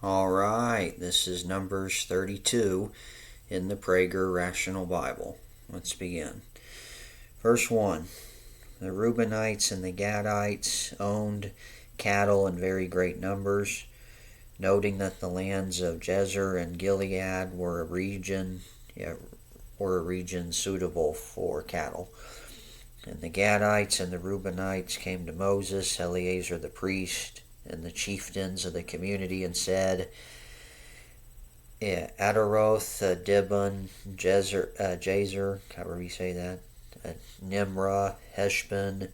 All right, this is Numbers 32 in the Prager Rational Bible. Let's begin. Verse 1. The Reubenites and the Gadites owned cattle in very great numbers, noting that the lands of Jezer and Gilead were a region suitable for cattle. And the Gadites and the Reubenites came to Moses, Eleazar the priest, and the chieftains of the community, and said, Ataroth, Dibon, Jazer, however you say that, Nimrah, Heshbon,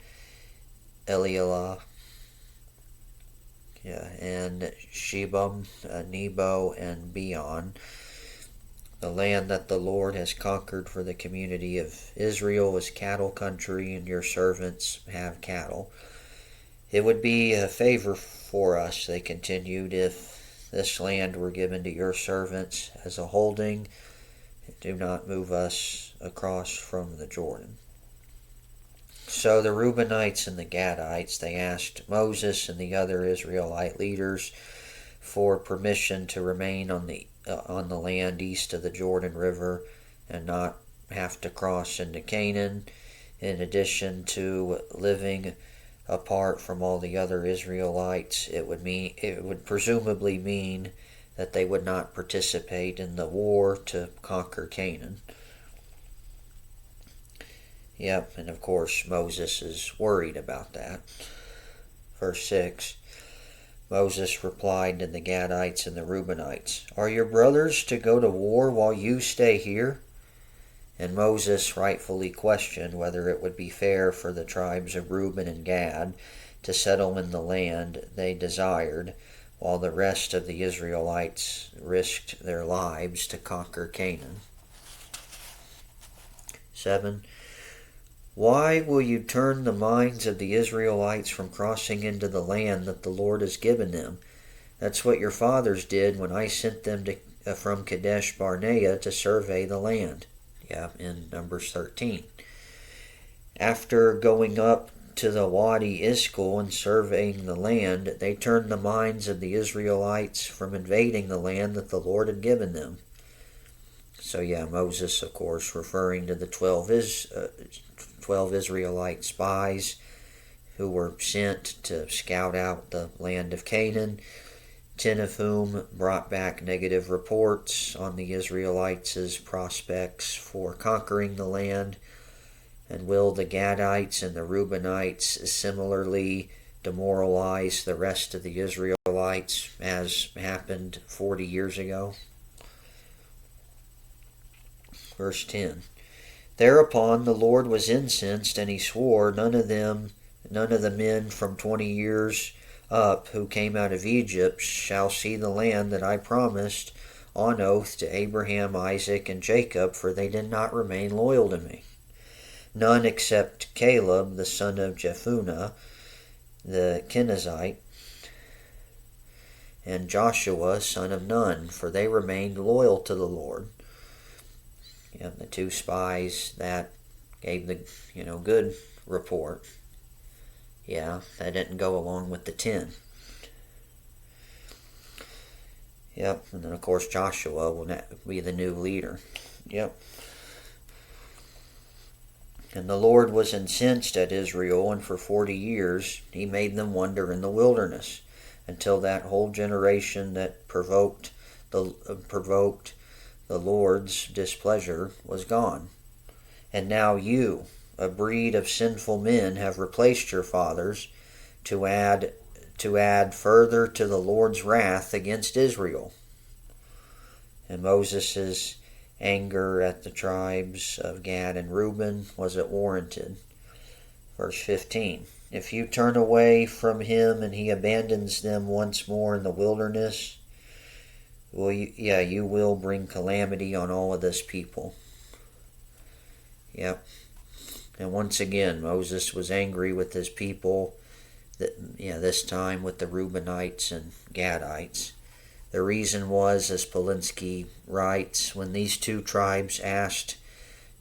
Elialah, and Shebam, Nebo, and Beon, the land that the Lord has conquered for the community of Israel is cattle country, and your servants have cattle. It would be a favor for us, they continued, if this land were given to your servants as a holding. Do not move us across from the Jordan. So the Reubenites and the Gadites, they asked Moses and the other Israelite leaders for permission to remain on the land east of the Jordan River and not have to cross into Canaan, in addition to living apart from all the other Israelites. It would presumably mean that they would not participate in the war to conquer Canaan. Yep, and of course Moses is worried about that. Verse 6. Moses replied to the Gadites and the Reubenites, Are your brothers to go to war while you stay here? And Moses rightfully questioned whether it would be fair for the tribes of Reuben and Gad to settle in the land they desired, while the rest of the Israelites risked their lives to conquer Canaan. 7. Why will you turn the minds of the Israelites from crossing into the land that the Lord has given them? That's what your fathers did when I sent them from Kadesh Barnea to survey the land. In Numbers 13. After going up to the Wadi Iskul and surveying the land, they turned the minds of the Israelites from invading the land that the Lord had given them. So Moses, of course, referring to the 12 Israelite spies who were sent to scout out the land of Canaan, 10 of whom brought back negative reports on the Israelites' prospects for conquering the land. And will the Gadites and the Reubenites similarly demoralize the rest of the Israelites as happened 40 years ago? Verse 10. Thereupon the Lord was incensed, and he swore, none of the men from 20 years up who came out of Egypt shall see the land that I promised on oath to Abraham, Isaac, and Jacob, for they did not remain loyal to me. None except Caleb, the son of Jephunneh, the Kenizzite, and Joshua, son of Nun, for they remained loyal to the Lord. The 2 spies that gave the good report. That didn't go along with the 10. And then of course Joshua will be the new leader. And the Lord was incensed at Israel, and for 40 years he made them wander in the wilderness, until that whole generation that provoked the Lord's displeasure was gone. And now you, a breed of sinful men, have replaced your fathers to add further to the Lord's wrath against Israel. And Moses' anger at the tribes of Gad and Reuben was warranted. Verse 15. If you turn away from him and he abandons them once more in the wilderness, you will bring calamity on all of this people. And once again, Moses was angry with his people, this time with the Reubenites and Gadites. The reason was, as Polinsky writes, when these 2 tribes asked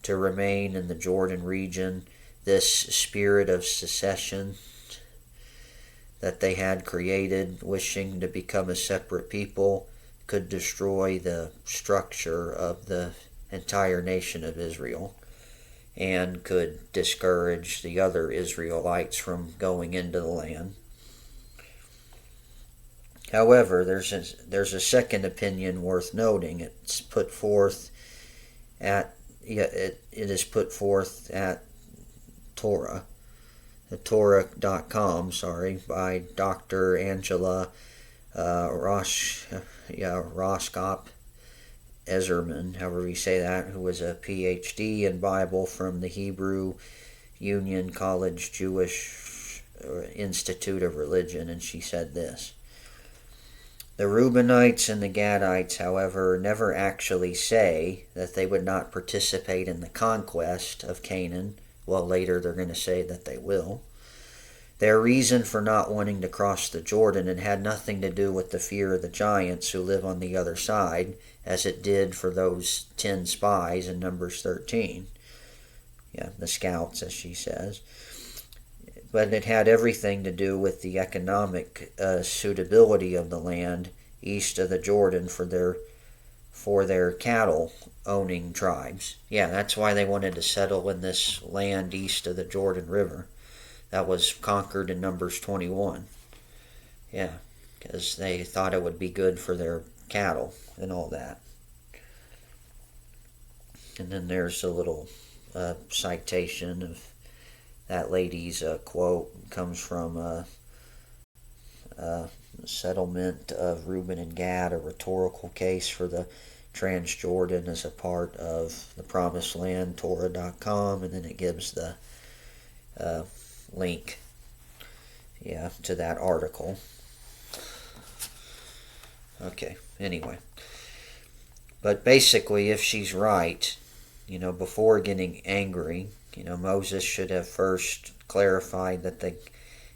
to remain in the Jordan region, this spirit of secession that they had created, wishing to become a separate people, could destroy the structure of the entire nation of Israel and could discourage the other Israelites from going into the land. However, there's a second opinion worth noting. It's put forth at it is put forth at Torah, Torah.com, by Dr. Angela Roskop Ezerman, however you say that, who was a PhD in Bible from the Hebrew Union College Jewish Institute of Religion, and she said this: the Reubenites and the Gadites, however, never actually say that they would not participate in the conquest of Canaan. Well, later they're going to say that they will. Their reason for not wanting to cross the Jordan had nothing to do with the fear of the giants who live on the other side, as it did for those 10 spies in Numbers 13. Yeah, the scouts, as she says. But it had everything to do with the economic suitability of the land east of the Jordan for their cattle owning tribes. Yeah, that's why they wanted to settle in this land east of the Jordan River. That was conquered in Numbers 21. Yeah, because they thought it would be good for their cattle and all that. And then there's a little citation of that lady's quote. It comes from Settlement of Reuben and Gad, a rhetorical case for the Transjordan as a part of the Promised Land, Torah.com, and then it gives the link to that article. Okay, anyway. But basically, if she's right, before getting angry, Moses should have first clarified that the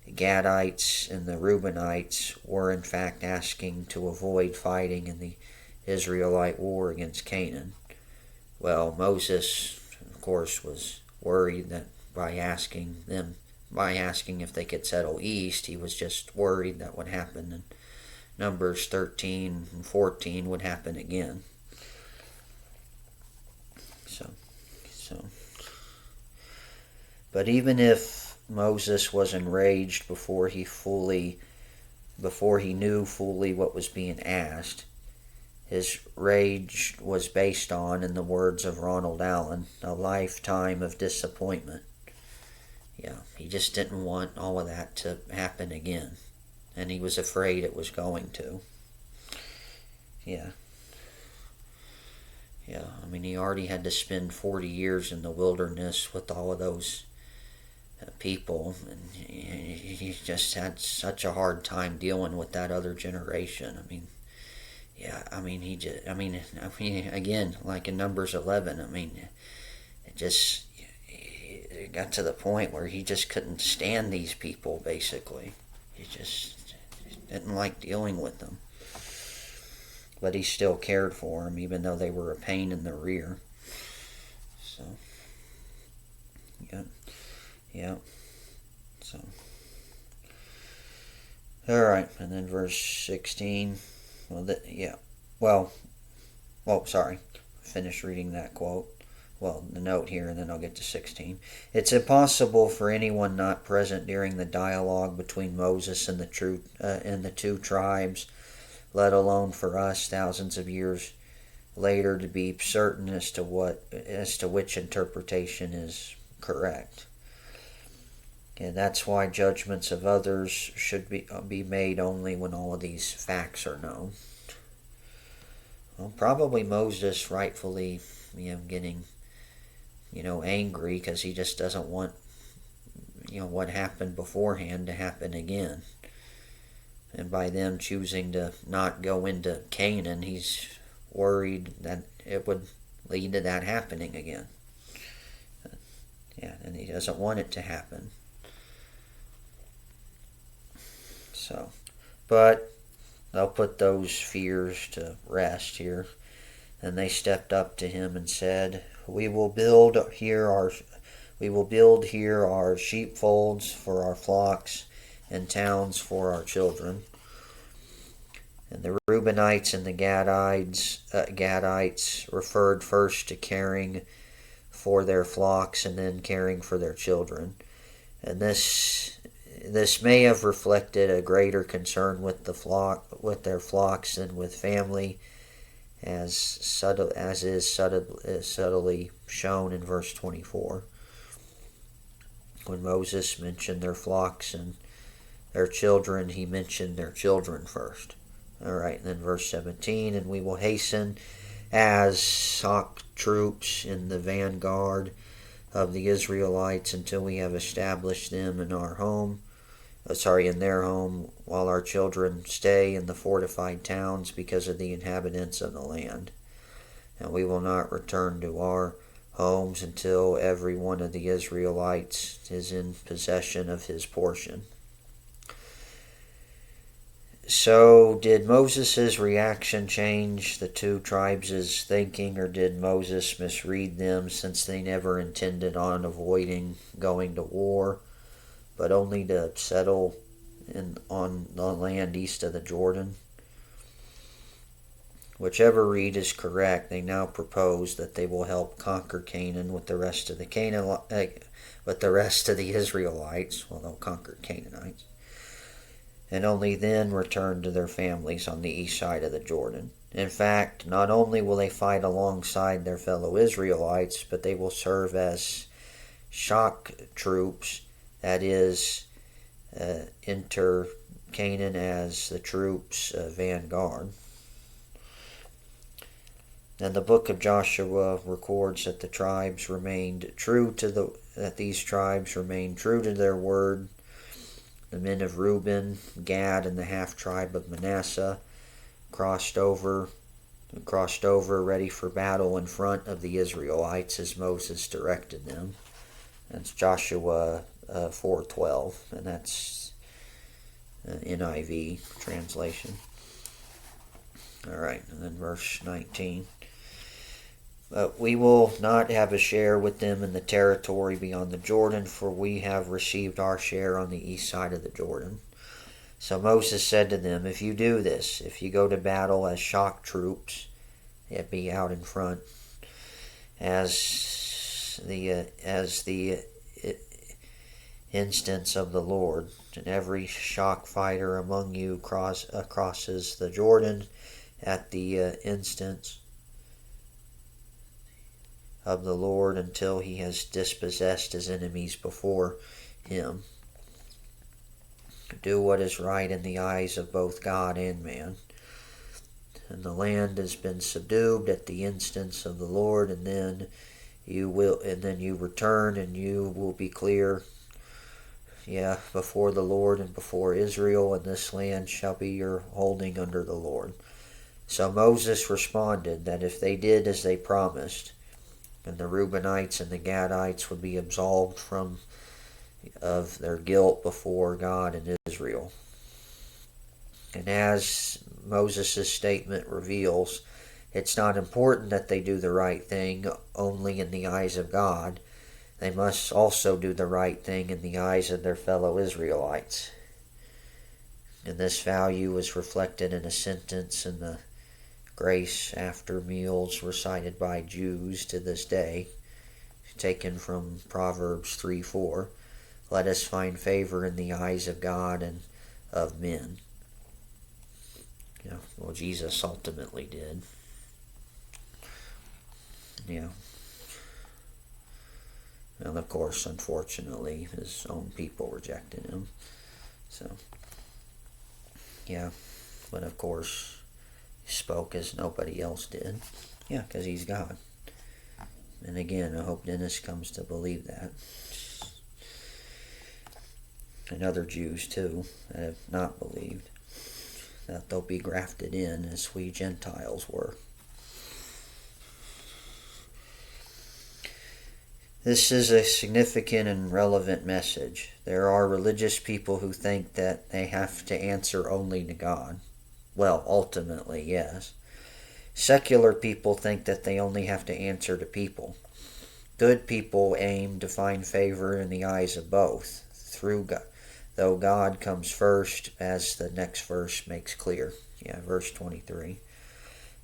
Gadites and the Reubenites were in fact asking to avoid fighting in the Israelite war against Canaan. Well, Moses, of course, was worried that by asking if they could settle east, he was just worried that what happened in Numbers 13 and 14 would happen again. But even if Moses was enraged before he knew fully what was being asked, his rage was based on, in the words of Ronald Allen, a lifetime of disappointment. Yeah, he just didn't want all of that to happen again, and he was afraid it was going to. Yeah, I mean, he already had to spend 40 years in the wilderness with all of those people, and he just had such a hard time dealing with that other generation. Again, like in Numbers 11, it got to the point where he just couldn't stand these people, basically. He just didn't like dealing with them. But he still cared for them, even though they were a pain in the rear. So, yeah. So, alright, and then verse 16. Finish reading that quote. Well, the note here, and then I'll get to 16. It's impossible for anyone not present during the dialogue between Moses and the two tribes, let alone for us thousands of years later, to be certain as to which interpretation is correct. And that's why judgments of others should be made only when all of these facts are known. Well, probably Moses rightfully, getting, angry because he just doesn't want, what happened beforehand to happen again. And by them choosing to not go into Canaan, he's worried that it would lead to that happening again. And he doesn't want it to happen. So, but they'll put those fears to rest here. And they stepped up to him and said, We will build here our sheepfolds for our flocks, and towns for our children. And the Reubenites and the Gadites referred first to caring for their flocks and then caring for their children. And this may have reflected a greater concern with their flocks than with family, as is subtly shown in verse 24. When Moses mentioned their flocks and their children, he mentioned their children first. All right, and then verse 17, and we will hasten as shock troops in the vanguard of the Israelites until we have established them in their home, while our children stay in the fortified towns because of the inhabitants of the land. And we will not return to our homes until every one of the Israelites is in possession of his portion. So, did Moses' reaction change the two tribes' thinking, or did Moses misread them, since they never intended on avoiding going to war, but only to settle on the land east of the Jordan? Whichever read is correct, they now propose that they will help conquer Canaan with the rest of the Israelites. Well, they'll conquer Canaanites, and only then return to their families on the east side of the Jordan. In fact, not only will they fight alongside their fellow Israelites, but they will serve as shock troops, that is, enter Canaan as the troops' vanguard. And the book of Joshua records that these tribes remained true to their word. The men of Reuben, Gad, and the half-tribe of Manasseh crossed over ready for battle in front of the Israelites as Moses directed them. That's Joshua 4:12, and that's NIV translation. All right, and then verse 19. We will not have a share with them in the territory beyond the Jordan, for we have received our share on the east side of the Jordan. So Moses said to them, if you do this, if you go to battle as shock troops, it be out in front, as the instance of the Lord, and every shock fighter among you crosses the Jordan at the instance of the Lord until he has dispossessed his enemies before him. Do what is right in the eyes of both God and man. And the land has been subdued at the instance of the Lord, and then you return, and you will be clear, before the Lord and before Israel, and this land shall be your holding under the Lord. So Moses responded that if they did as they promised, and the Reubenites and the Gadites would be absolved of their guilt before God and Israel. And as Moses' statement reveals, it's not important that they do the right thing only in the eyes of God. They must also do the right thing in the eyes of their fellow Israelites. And this value is reflected in a sentence in the grace after meals recited by Jews to this day, taken from Proverbs 3:4. Let us find favor in the eyes of God and of men. Well, Jesus ultimately did. And of course, unfortunately, his own people rejected him. So, but of course, he spoke as nobody else did. Because he's God. And again, I hope Dennis comes to believe that. And other Jews too, that have not believed, that they'll be grafted in as we Gentiles were. This is a significant and relevant message. There are religious people who think that they have to answer only to God. Well, ultimately, yes. Secular people think that they only have to answer to people. Good people aim to find favor in the eyes of both, through God, though God comes first, as the next verse makes clear. Yeah, verse 23.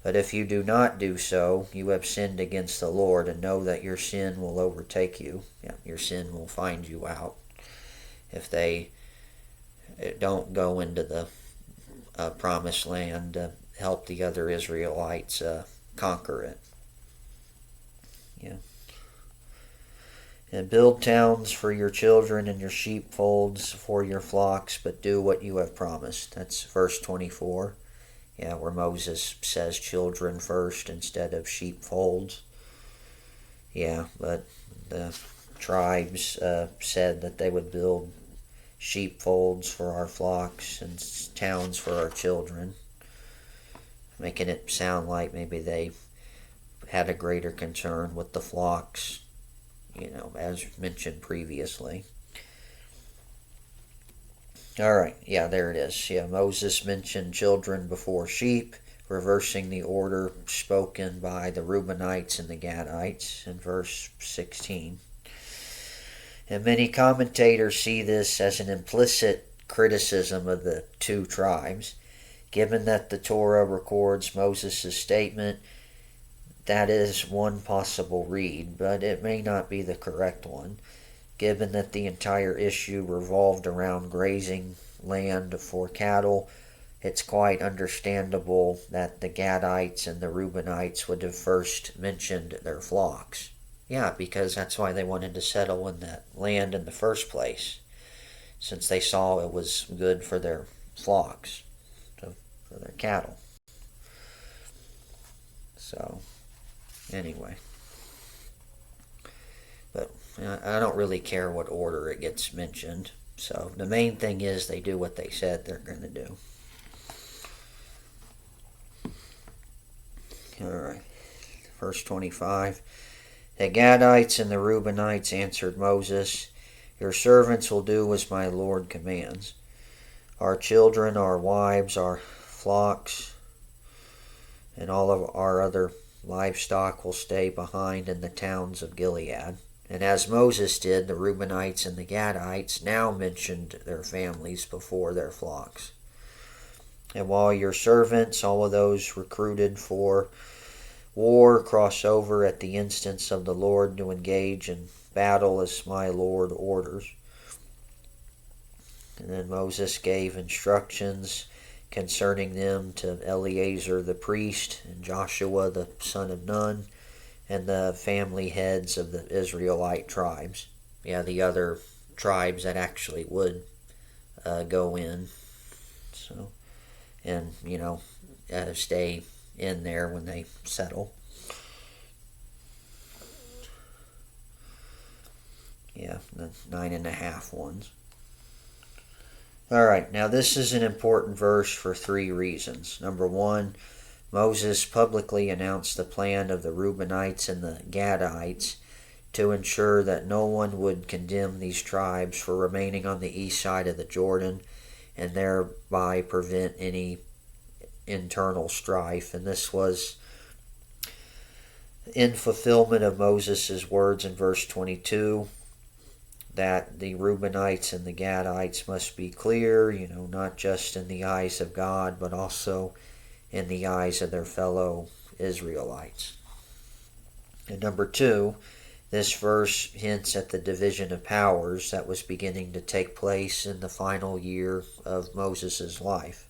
But if you do not do so, you have sinned against the Lord, and know that your sin will overtake you. Yeah, your sin will find you out if they don't go into the promised land to help the other Israelites conquer it. Yeah. And build towns for your children and your sheepfolds for your flocks, but do what you have promised. That's verse 24. Yeah, where Moses says children first instead of sheepfolds. Yeah, but the tribes said that they would build sheepfolds for our flocks and towns for our children, making it sound like maybe they had a greater concern with the flocks, as mentioned previously. Alright, yeah, there it is. Yeah, Moses mentioned children before sheep, reversing the order spoken by the Reubenites and the Gadites in verse 16. And many commentators see this as an implicit criticism of the two tribes. Given that the Torah records Moses' statement, that is one possible read, but it may not be the correct one. Given that the entire issue revolved around grazing land for cattle, it's quite understandable that the Gadites and the Reubenites would have first mentioned their flocks. Yeah, because that's why they wanted to settle in that land in the first place, since they saw it was good for their flocks, for their cattle. So, anyway. But I don't really care what order it gets mentioned. So the main thing is they do what they said they're going to do. Alright. Verse 25. The Gadites and the Reubenites answered Moses, your servants will do as my Lord commands. Our children, our wives, our flocks, and all of our other livestock will stay behind in the towns of Gilead. And as Moses did, the Reubenites and the Gadites now mentioned their families before their flocks. And while your servants, all of those recruited for war, cross over at the instance of the Lord to engage in battle as my Lord orders. And then Moses gave instructions concerning them to Eleazar the priest and Joshua the son of Nun, and the family heads of the Israelite tribes. Yeah, the other tribes that actually would go in. So, and, stay in there when they settle. Yeah, the 9.5 ones. Alright, now this is an important verse for 3 reasons. Number 1, Moses publicly announced the plan of the Reubenites and the Gadites to ensure that no one would condemn these tribes for remaining on the east side of the Jordan and thereby prevent any internal strife. And this was in fulfillment of Moses' words in verse 22 that the Reubenites and the Gadites must be clear, not just in the eyes of God, but also in the eyes of their fellow Israelites. And number 2, this verse hints at the division of powers that was beginning to take place in the final year of Moses' life.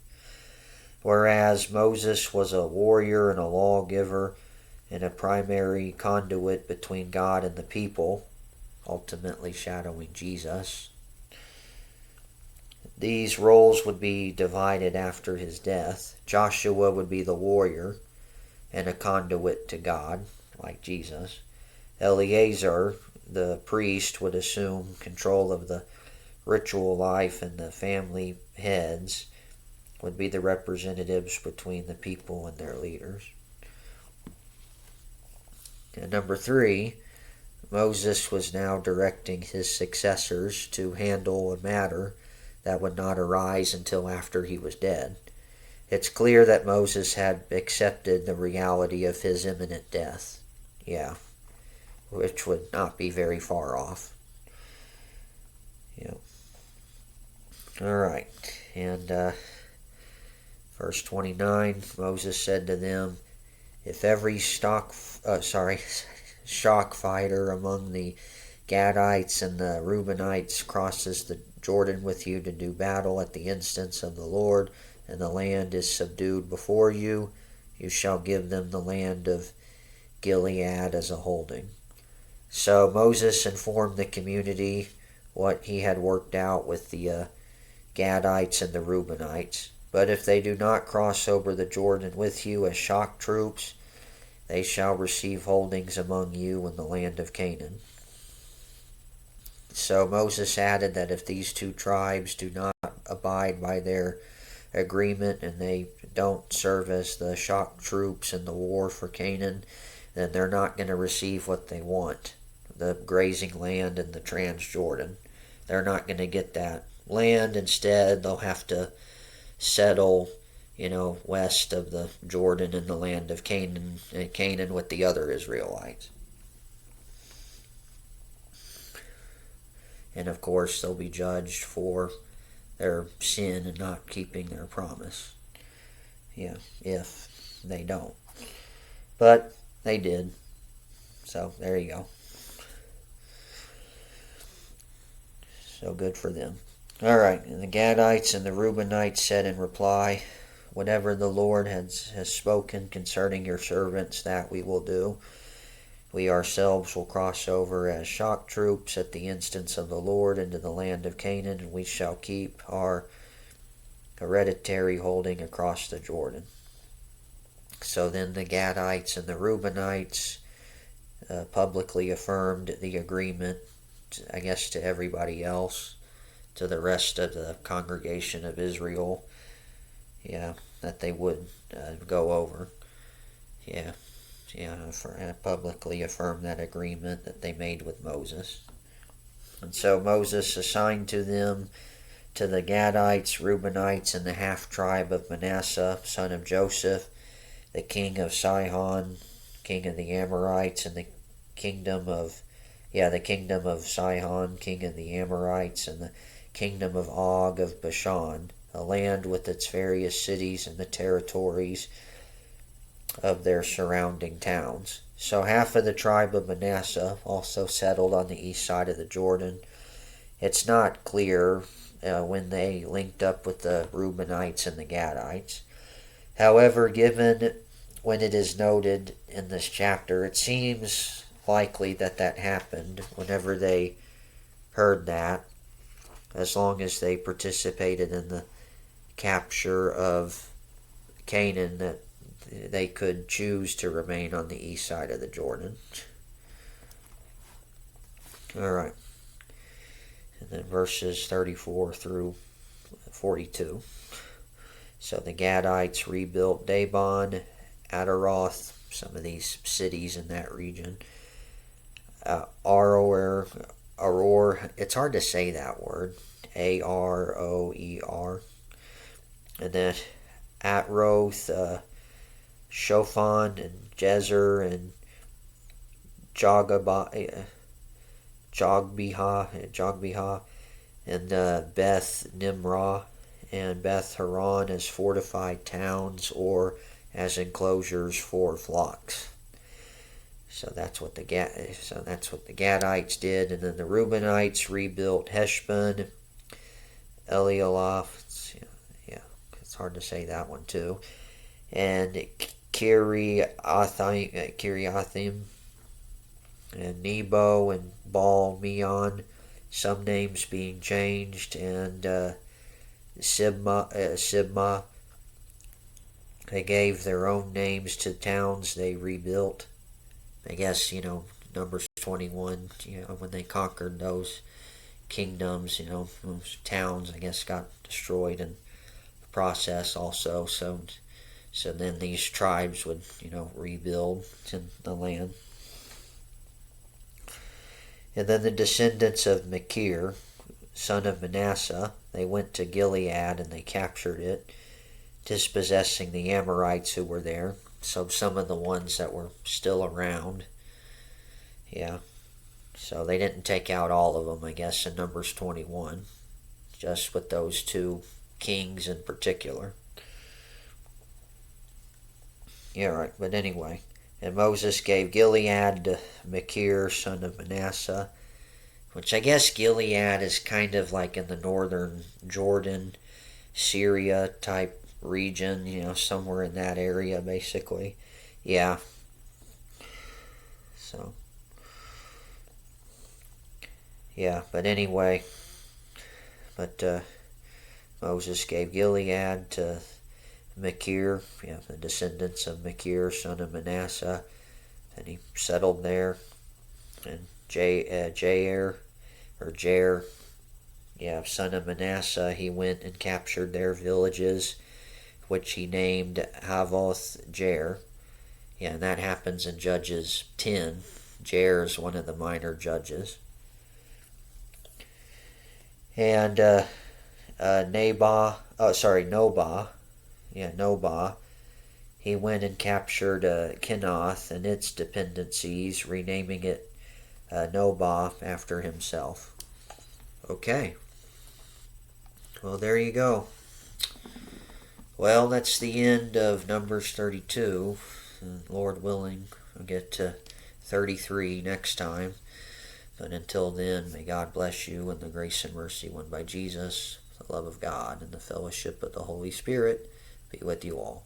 Whereas Moses was a warrior and a lawgiver and a primary conduit between God and the people, ultimately shadowing Jesus, these roles would be divided after his death. Joshua would be the warrior and a conduit to God, like Jesus. Eleazar, the priest, would assume control of the ritual life, and the family heads would be the representatives between the people and their leaders. And number 3, Moses was now directing his successors to handle a matter that would not arise until after he was dead. It's clear that Moses had accepted the reality of his imminent death. Yeah, which would not be very far off. Yeah. All right. And verse 29, Moses said to them, if every shock fighter among the Gadites and the Reubenites crosses the Jordan with you to do battle at the instance of the Lord, and the land is subdued before you, you shall give them the land of Gilead as a holding. So Moses informed the community what he had worked out with the Gadites and the Reubenites. But if they do not cross over the Jordan with you as shock troops, they shall receive holdings among you in the land of Canaan. So Moses added that if these two tribes do not abide by their agreement and they don't serve as the shock troops in the war for Canaan, then they're not going to receive what they want, the grazing land in the Transjordan. They're not going to get that land. Instead, they'll have to settle, west of the Jordan in the land of Canaan with the other Israelites. And of course, they'll be judged for their sin and not keeping their promise. Yeah, if they don't. But they did. So there you go. So good for them. All right, and the Gadites and the Reubenites said in reply, whatever the Lord has spoken concerning your servants, that we will do. We ourselves will cross over as shock troops at the instance of the Lord into the land of Canaan, and we shall keep our hereditary holding across the Jordan. So then the Gadites and the Reubenites publicly affirmed the agreement, I guess, to everybody else, to the rest of the congregation of Israel, that they would go over. Publicly affirm that agreement that they made with Moses. And so Moses assigned to them, to the Gadites, Reubenites, and the half-tribe of Manasseh, son of Joseph, the king of Sihon, king of the Amorites, and the kingdom of Sihon, king of the Amorites, and the kingdom of Og of Bashan, a land with its various cities and the territories of their surrounding towns. So half of the tribe of Manasseh also settled on the east side of the Jordan. It's not clear when they linked up with the Reubenites and the Gadites. However, given when it is noted in this chapter, it seems likely that happened whenever they heard that, as long as they participated in the capture of Canaan, that they could choose to remain on the east side of the Jordan. All right. And then verses 34 through 42. So the Gadites rebuilt Dibon, Ataroth, some of these cities in that region. Aroer, it's hard to say that word. Aroer. And then Atroth, Shophon, and Jezer, and Jogbihah, and Beth Nimrah, and Beth Haran as fortified towns or as enclosures for flocks. So that's what the Gadites did, and then the Reubenites rebuilt Heshbon, Elielaph. It's hard to say that one too, and Kiriathim, and Nebo, and Baal Meon, some names being changed, and Sibmah. They gave their own names to towns they rebuilt. I guess, Numbers 21, when they conquered those kingdoms, those towns, I guess, got destroyed in the process also. So then these tribes would, rebuild the land. And then the descendants of Machir, son of Manasseh, they went to Gilead and they captured it, dispossessing the Amorites who were there. So some of the ones that were still around. So they didn't take out all of them, I guess, in Numbers 21. just with those two kings in particular. Yeah, right, but anyway. And Moses gave Gilead to Machir, son of Manasseh, which I guess Gilead is kind of like in the northern Jordan, Syria type region, somewhere in that area, basically. Yeah. So, yeah, but anyway, Moses gave Gilead to Machir, the descendants of Machir, son of Manasseh, and he settled there. And Jair, son of Manasseh, he went and captured their villages, which he named Havoth Jair. Yeah, and that happens in Judges 10. Jair is one of the minor judges. And Nobah, he went and captured Kenath and its dependencies, renaming it Nobah after himself. Okay. Well, there you go. Well, that's the end of Numbers 32. Lord willing, I'll get to 33 next time. But until then, may God bless you and the grace and mercy won by Jesus, the love of God, and the fellowship of the Holy Spirit be with you all.